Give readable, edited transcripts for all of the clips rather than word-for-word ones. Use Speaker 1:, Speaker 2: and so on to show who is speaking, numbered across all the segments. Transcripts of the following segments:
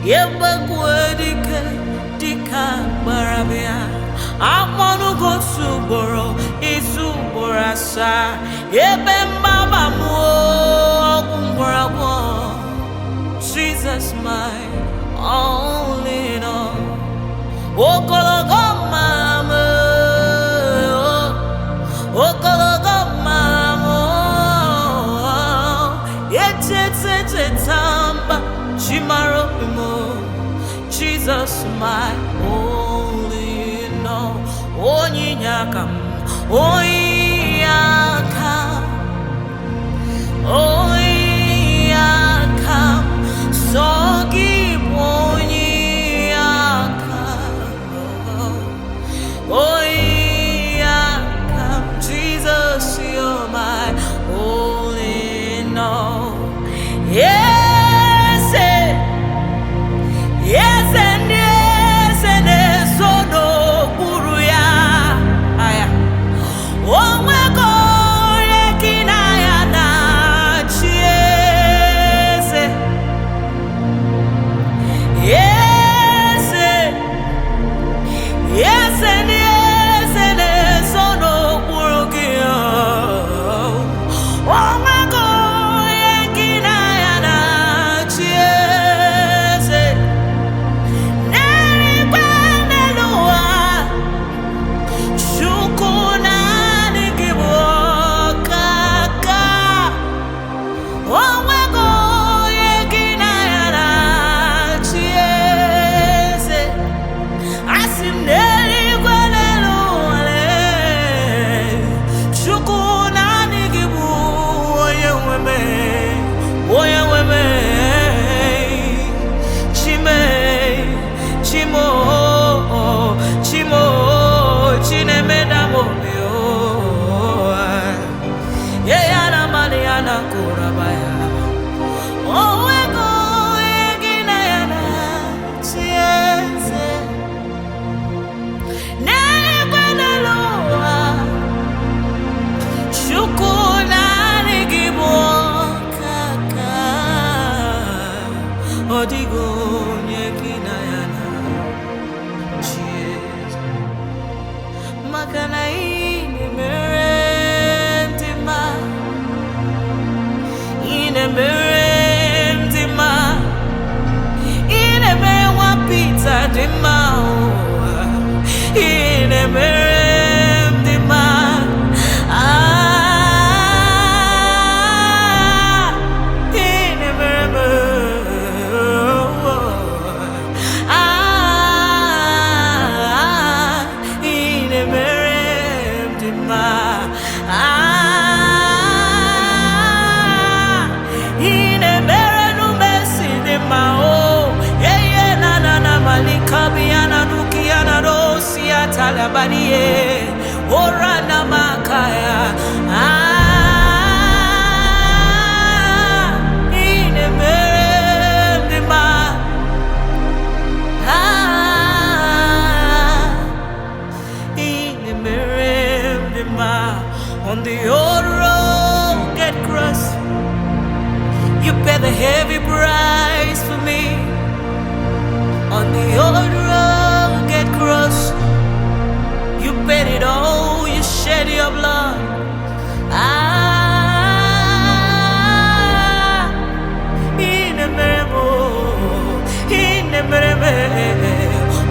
Speaker 1: Yebagwadike dika barabia Amonu go suboro isuborasa Yebe mama mo kumbrabo Jesus my only in all Okologo mama Okologo mama Yete tamba Chimaro mo Jesus my only in all Onyinyakam Oyakam Oyakam Sogi Oyakam Oyakam Jesus you're my only in all Yes Yes and yes and yes so no guruya aya oh my God ekinaya na chiese yes yes and yes so no guruya oh my God ekinaya na chiese Makana ine merendima ine mewa pizza dima ine merendima ine merendima Kabiana Nukiana Rosia Talabanie Orana Makaya Ine Merendima Ine Merendima On the old rugged cross You pay the heavy price for me On the old rugged cross, you paid it all, you shed your blood. In a memo,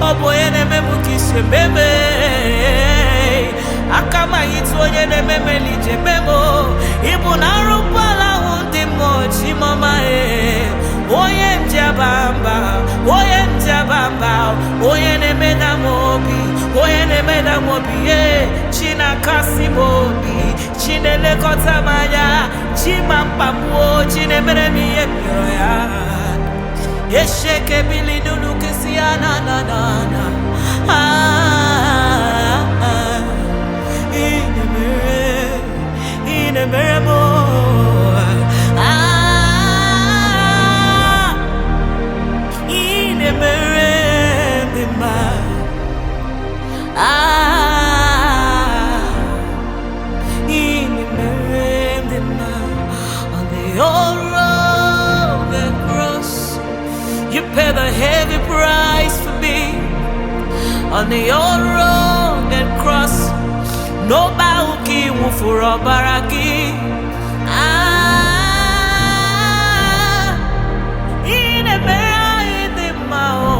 Speaker 1: oh boy, in a memo, kiss a baby. Akama it's when you memo, lige memo. Ibuna rupala unti mochi mama. Oyen jabamba, oyen emeda mobi, china kasi mobi, chine lekota maya, chima papu, chine meremi yepiroya. Yesheke bili dulu kisiana na. Ine meremo. On the old rugged cross, you pay the heavy price for me on the old rugged cross. No bauki wufuro baraki. Ine mera ine mao.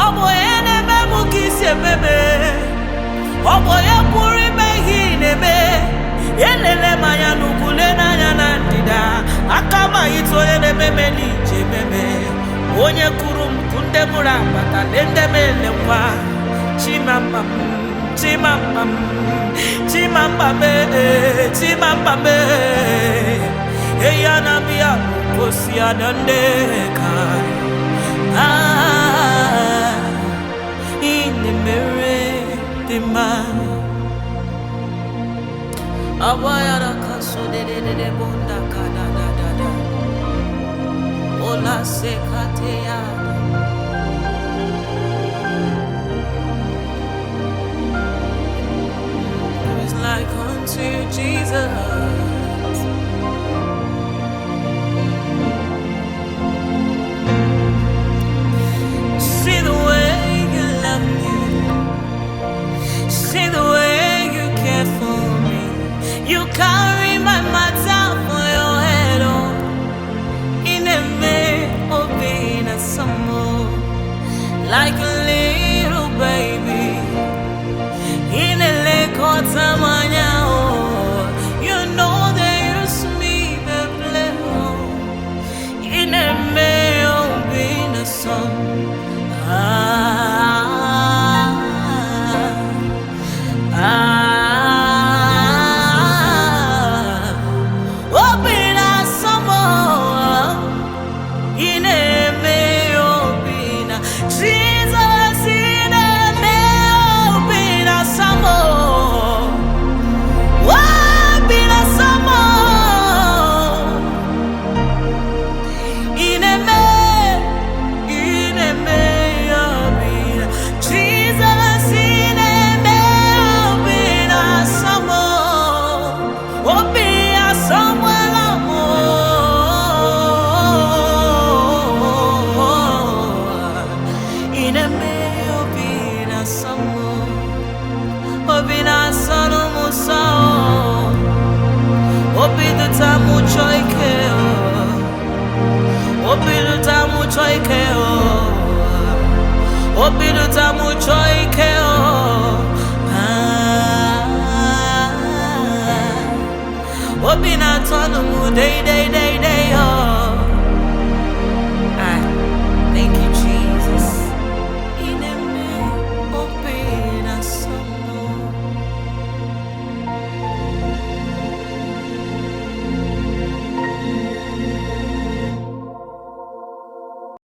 Speaker 1: Obo ene memu kisi bebe. Obo ya puri mehi nebe. Yelele maya nukule na yanandida. Akama ito ene meme ni jememe. Onye kurum kunde muramba talende mele wa. Chimamam, chimamam, chimamame, chimamame. Eyana biya kosi adande kai. Ine mere de man. Awayara kaso de bonda kada da. Ola sekateya. Who is like unto Jesus? See the way you love me. See the way you care for me. You carry my matter for your head on. In a way of being a summer, like a little baby. In a lake or tamanya, you know they use me the play. In a way of being a summer. Obina sano musa, obidu tamu choike, obidu tamu choike, obidu tamu choike, obina tonu mu day.